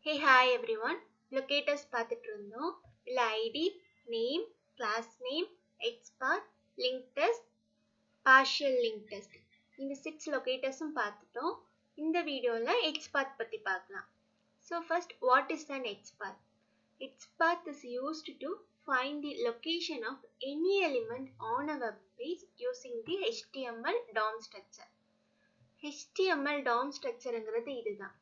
Hey, hi everyone. Locators பார்த்துட்டு இருந்தோம். இல்ல ID, name, class name, Xpath, link test, partial link test. இந்த 6 locatorsம் பார்த்துட்டோம். இந்த வீடியோல Xpath பத்தி பார்க்கலாம். So first, what is an Xpath? Xpath is used to find the location of any element on a web page using the HTML DOM structure. HTML DOM structureங்கிறது இதுதான்.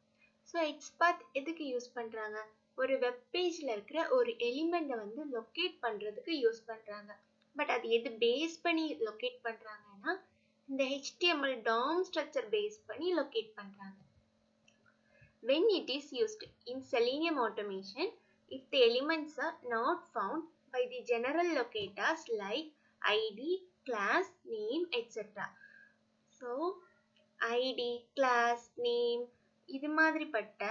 So எக்ஸ்பாத் எதுக்கு use பண்ணுறாங்க? ஒரு வெப் பேஜில் இருக்கிற ஒரு எலிமெண்ட்டை வந்து லொக்கேட் பண்ணுறதுக்கு use பண்ணுறாங்க. பட் அது எது பேஸ் பண்ணி லொக்கேட் பண்ணுறாங்கன்னா இந்த HTML DOM structure பேஸ் பண்ணி லொக்கேட் பண்ணுறாங்க. When it is used in Selenium automation, if the elements are not found by the general locators like ID, class, name, etc. So, ID, class, name இது மாதிரிப்பட்ட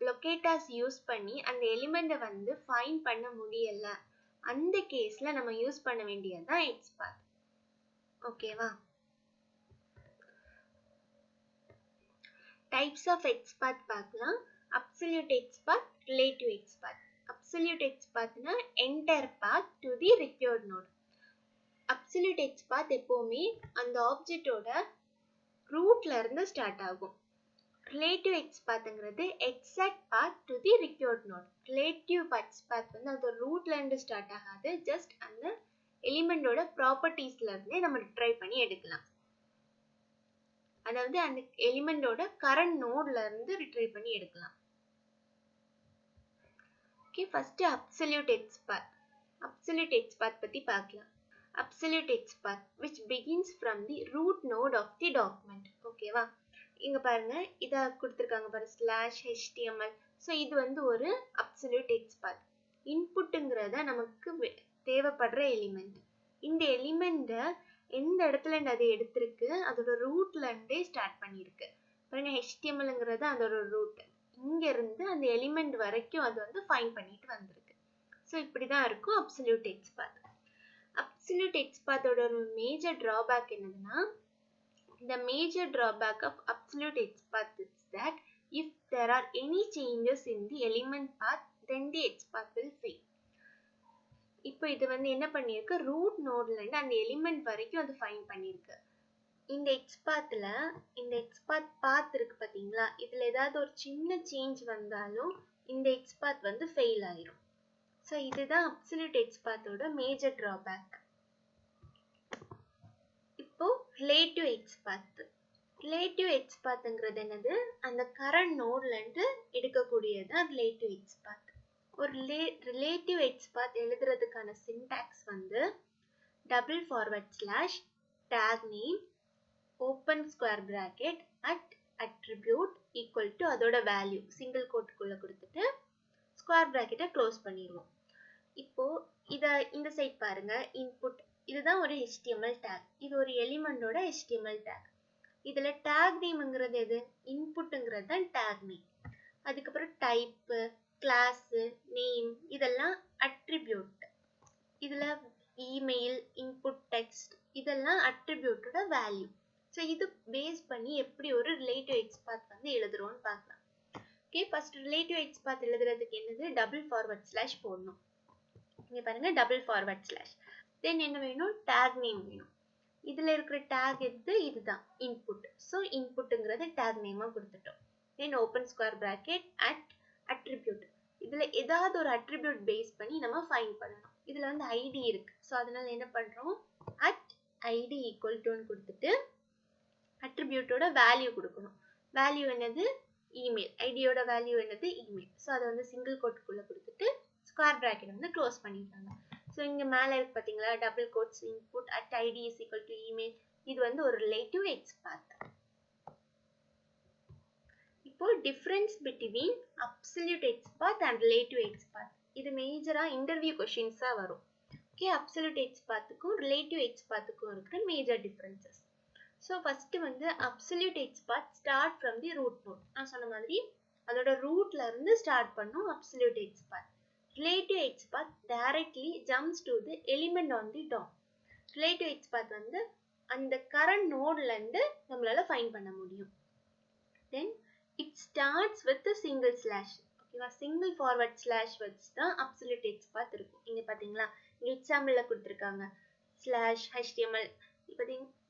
locators use பண்ணி அந்த எலிமெண்ட்டை வந்து find பண்ண முடியல, அந்த கேஸில் நம்ம யூஸ் பண்ண வேண்டியது தான் எக்ஸ்பாத். ஓகேவா? டைப்ஸ் ஆஃப் எக்ஸ்பாத் பார்க்கலாம். Absolute XPath, relative XPath. Absolute எக்ஸ்பாத்னா entire path to the required node. Absolute XPath எப்போவுமே அந்த ஆப்ஜெக்டோட ரூட்ல இருந்து ஸ்டார்ட் ஆகும். Relative Xpathங்கிறது exact path to the required node. Relative Xpath வந்து அது ரூட்ல இருந்து ஸ்டார்ட் ஆகாது, ஜஸ்ட் அந்த எலிமெண்டோட ப்ராப்பர்ட்டிஸ்ல இருந்தே நம்ம ட்ரை பண்ணி எடுக்கலாம். அதாவது அந்த எலிமெண்டோட கரண்ட் நோட்ல இருந்து ரிட்ரைவ் பண்ணி எடுக்கலாம். Okay, first absolute எக்ஸ்பாத். அப்சல்யூட் எக்ஸ்பாத் பத்தி பார்க்கலாம். Absolute Xpath which begins from the root node of the document. ஓகேவா? இங்க பாருங்க, இத கொடுத்திருக்காங்க பாரு /html. ஸோ இது வந்து ஒரு அப்சல்யூட் எக்ஸ்பாத். இன்புட்டுங்கிறத நமக்கு தேவைப்படுற எலிமெண்ட். இந்த எலிமெண்ட்டை எந்த இடத்துல இருந்து அதை எடுத்திருக்கு, அதோட ரூட்ல இருந்தே ஸ்டார்ட் பண்ணியிருக்கு. பாருங்க, HTMLங்கிறது அதோட ரூட். இங்க இருந்து அந்த எலிமெண்ட் வரைக்கும் அது வந்து ஃபைண்ட் பண்ணிட்டு வந்திருக்கு. ஸோ இப்படிதான் இருக்கும் அப்சல்யூட் எக்ஸ்பாத். Absolute Xpath ஓட ஒரு மேஜர் drawback என்னதுன்னா, the major drawback of Absolute Xpath is that if there are any changes in the element path, then the Xpath will fail. இப்போ இது வந்து என்ன பண்ணிருக்கு, ரூட் நோட்ல இருந்து அந்த எலிமெண்ட் வரைக்கும் அது ஃபைண்ட் பண்ணிருக்கு. இந்த எக்ஸ்பாத்ல இந்த எக்ஸ்பாத் பாத் இருக்கு பாத்தீங்களா, இதுல ஏதாவது ஒரு சின்ன சேஞ்ச் வந்தாலும் இந்த எக்ஸ்பாத் வந்து ஃபெயில் ஆயிரும். ஸோ இதுதான் அப்சல்யூட் எக்ஸ்பாத்தோட மேஜர் டிராபேக். இப்போ ரிலேட்டிவ் எக்ஸ்பாத். ரிலேட்டிவ் எக்ஸ்பாத்ங்கிறது என்னது, அந்த கரண்ட் நோட்ல இருந்து எடுக்கக்கூடியதான் ரிலேட்டிவ் எக்ஸ்பாத். ஒரு ரிலேட்டிவ் எக்ஸ்பாத் எழுதுறதுக்கான சின்டாக்ஸ் வந்து double forward slash take name open square bracket at attribute equal to அதோட வேல்யூ சிங்கிள் கோட்டுக்குள்ள கொடுத்துட்டு ஸ்கொயர் பிராக்கெட்டை க்ளோஸ் பண்ணிடுவோம். இப்போ இந்த சைட் பாருங்க, இன்புட் இதுதான் ஒரு HTML டேக். இது ஒரு எலிமெண்டோட HTML டேக். இதுல டேக் நேம்ங்கிறது எது, இன்புட்ங்கிறது தான் டேக் நேம். அதுக்கப்புறம் டைப், கிளாஸ், நேம் இதெல்லாம் அட்ரிபியூட். இதுல இமெயில், இன்புட் டெக்ஸ்ட் இதெல்லாம் அட்ரிபியூட்டோட வேல்யூ. ஸோ இது பேஸ் பண்ணி எப்படி ஒரு ரிலேட்டிவ் எக்ஸ்பாத் வந்து எழுதுறோம்னு பார்க்கலாம். ஓகே, ஃபர்ஸ்ட் ரிலேட்டிவ் எக்ஸ்பாத் எழுதுறதுக்கு என்னது, டபுள் ஃபார்வர்ட் ஸ்லாஷ் போடணும். இங்க பாருங்க, டபுள் ஃபார்வர்ட் ஸ்லாஷ். தென் என்ன வேணும், டேக் நேம் வேணும். இதுல இருக்கிற டேக் எது, இதுதான் இன்புட். ஸோ இன்புட்ங்கிறது டேக் நேமா கொடுத்துட்டோம். தென் open square bracket at attribute. இதுல ஏதாவது ஒரு அட்ரிபியூட் பேஸ் பண்ணி நம்ம ஃபைண்ட் பண்ணணும். இதுல வந்து ஐடி இருக்கு. ஸோ அதனால என்ன பண்றோம், அட் ஐடி ஈக்குவல் டுன்னு கொடுத்துட்டு அட்ரிபியூட்டோட வேல்யூ கொடுக்கணும். வேல்யூ என்னது, இமெயில். ஐடியோட வேல்யூ என்னது, இமெயில். ஸோ அதை வந்து சிங்கிள் கோட்டுக்குள்ள கொடுத்துட்டு ஸ்கொயர் பிராக்கெட் வந்து க்ளோஸ் பண்ணிட்டாங்க. ஸோ இங்க மேல இருக்கு பாத்தீங்களா, double quotes input at ID is equal to email. இது வந்து ஒரு ரிலேட்டிவ் எக்ஸ்பாத். இப்போ difference between absolute XPath and relative XPath, இது மேஜரா இன்டர்வியூ கொஸ்டின்ஸா வரும். ஓகே, அப்சல்யூட் எக்ஸ்பாத்துக்கும் ரிலேட்டிவ் எக்ஸ்பாத்துக்கும் இருக்கிற மேஜர் டிஃபரன்சஸ். ஸோ ஃபர்ஸ்ட் வந்து absolute எக்ஸ்பாத் start from the root node. நான் சொன்ன மாதிரி அதோட ரூட்ல இருந்து ஸ்டார்ட் பண்ணும் absolute XPath. Relative Xpath directly jumps to the element on the DOM. Relative Xpath வந்து அந்த current nodeல இருந்து நம்மளால find பண்ண முடியும். Then it starts with a single slash. ஓகேவா? சிங்கிள் ஃபார்வர்ட் ஸ்லாஷ் வச்சு தான் அப்சல்யூட் எக்ஸ்பாத் இருக்கும். இங்க பாத்தீங்களா, இங்க எக்ஸாம்பிள்ல கொடுத்துருக்காங்க ஸ்லாஷ் HTML.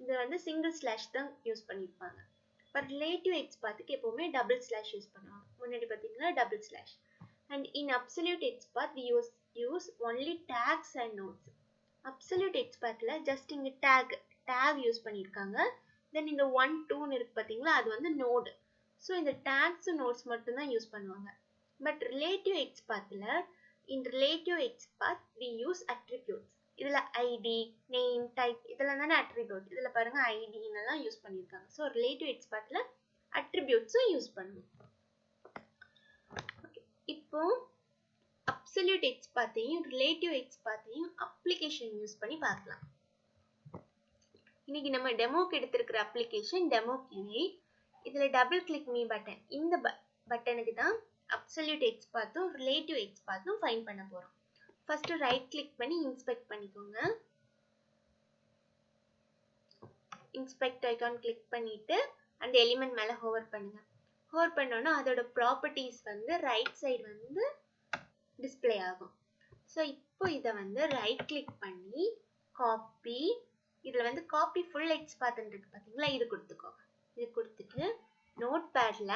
இது வந்து சிங்கிள் ஸ்லாஷ் தான் யூஸ் பண்ணியிருப்பாங்க. பட் ரிலேட்டிவ் எக்ஸ்பாத்துக்கு எப்பவுமே டபுள் ஸ்லாஷ் யூஸ் பண்ணுவாங்க. முன்னாடி பாத்தீங்கன்னா double slash. And in Absolute Xpath we use only tags and nodes. Absolute Xpathல just இங்க tag யூஸ் பண்ணிருக்காங்க. Then இந்த 1 2 ன்னு இருக்கு பாத்தீங்களா, அது வந்து node. So இந்த tags and nodes மட்டும் தான் யூஸ் பண்ணுவாங்க. But Relative Xpathல in Relative Xpath we use attributes. இதுல ID, name, type இதெல்லாம் தான attribute. இதுல பாருங்க ID ன்னெல்லாம் யூஸ் பண்ணிருக்காங்க. So Relative Xpathல attributes யூஸ் பண்ணுவோம். இப்போ Absolute Xpathையும் Relative Xpathையும் அப்ளிகேஷன் யூஸ் பண்ணி பார்க்கலாம். இன்னைக்கு நம்ம டெமோக்கு எடுத்திருக்கிற அப்ளிகேஷன் டெமோ QA. இதுல டபுள் கிளிக் மீ பட்டன், இந்த பட்டனுக்கு தான் Absolute Xpathும் Relative Xpathும் ஃபைண்ட் பண்ண போறோம். ஃபர்ஸ்ட் ரைட் கிளிக் பண்ணி இன்ஸ்பெக்ட் பண்ணிக்கோங்க. இன்ஸ்பெக்ட் ஐகான் கிளிக் பண்ணிட்டு அந்த எலிமெண்ட் மேல ஹோவர் பண்ணுங்க. ஹோவர் பண்ணோம்னா அதோட ப்ராப்பர்ட்டிஸ் வந்து ரைட் சைடு வந்து டிஸ்ப்ளே ஆகும். ஸோ இப்போ இதை வந்து ரைட் கிளிக் பண்ணி காப்பி, இதில் வந்து காப்பி ஃபுல் எக்ஸ்பாத் இருக்கு பார்த்தீங்களா, இது கொடுத்துக்கோங்க. இது கொடுத்துட்டு நோட் பேட்ல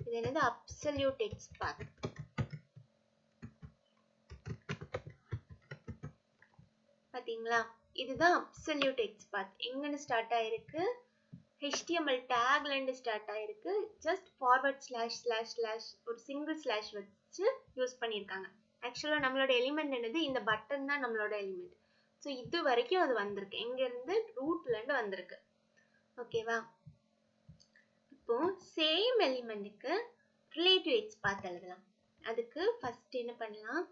இது என்னது Absolute Xpath பார்த்தீங்களா, இதுதான் Absolute Xpath. எங்கன்னு ஸ்டார்ட் ஆயிருக்கு, HTML tagல இருந்து ஸ்டார்ட் ஆயிருக்கு. Just forward slash slash slash ஒரு சிங்கிள் ஸ்லாஷ் வச்சு யூஸ் பண்ணியிருக்காங்க. ஆக்சுவலாக நம்மளோட எலிமெண்ட் என்னது, இந்த பட்டன் தான் நம்மளோட எலிமெண்ட். ஸோ இது வரைக்கும் அது வந்திருக்கு, எங்க இருந்து ரூட்ல இருந்து வந்திருக்கு. ஓகேவா? இப்போ சேம் எலிமெண்ட்டுக்கு ரிலேட்டிவ் எக்ஸ்பாத் எழுதலாம். அதுக்கு ஃபர்ஸ்ட் என்ன பண்ணலாம்,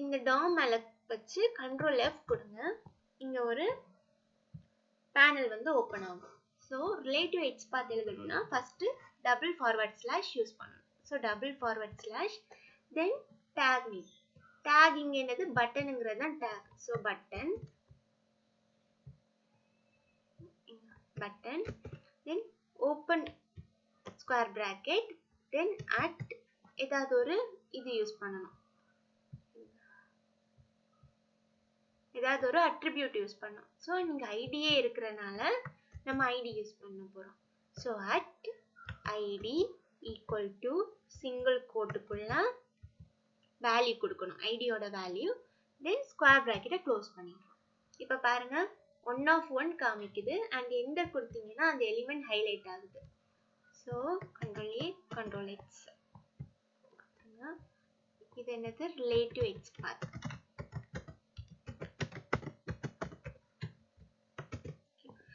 இந்த டாம் மேல வச்சு Ctrl F கொடுங்க. இங்க ஒரு பேனல் வந்து ஓப்பன் ஆகும். ஸோ ரிலேட்டிவ் எக்ஸ்பாத் எழுதணும்னா first double forward slash use பண்ணணும். So double forward slash then tag name. Tag இங்க என்னது, பட்டனுங்கிறது தான் tag. So button then open square bracket then at ஏதாவது ஒரு இது யூஸ் பண்ணணும், ஏதாவது ஒரு அட்ரிபியூட் யூஸ் பண்ணணும். ஸோ நீங்க ஐடியே இருக்கிறனால நம்ம ஐடி யூஸ் பண்ண போறோம். So at ID equal to single கோட்டுக்குள்ள வேல்யூ கொடுக்கணும், ஐடியோட வேல்யூ. தென் ஸ்கொயர் பிராக்கெட்டை க்ளோஸ் பண்ணிடுறோம். இப்போ பாருங்க 1 of 1 காமிக்குது. அண்ட் என்டர் கொடுத்தீங்கன்னா அந்த எலிமெண்ட் ஹைலைட் ஆகுது. So Ctrl A Ctrl X. இது என்னது, ரிலேட்டிவ் எக்ஸ்பாத்.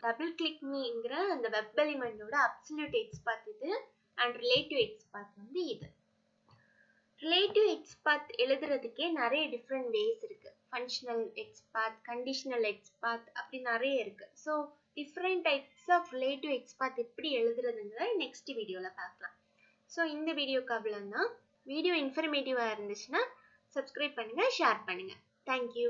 டபுள் கிளிக் மீங்கிற அந்த வெப் எலிமெண்டோட Absolute Xpath இது அண்ட் ரிலேட்டிவ் எக்ஸ்பாத் வந்து இது. ரிலேட்டிவ் எக்ஸ்பாத் எழுதுறதுக்கே நிறைய டிஃப்ரெண்ட் வேஸ் இருக்கு. ஃபங்க்ஷனல் எக்ஸ்பாத், கண்டிஷனல் எக்ஸ்பாத், அப்படி நிறைய இருக்கு. So different types of relative XPath எப்படி எழுதுறதுங்கிற நெக்ஸ்ட் வீடியோல பார்க்கலாம். ஸோ இந்த வீடியோக்கு அவ்வளோதான். வீடியோ இன்ஃபர்மேட்டிவா இருந்துச்சுன்னா சப்ஸ்கிரைப் பண்ணுங்க, ஷேர் பண்ணுங்க. தேங்க்யூ.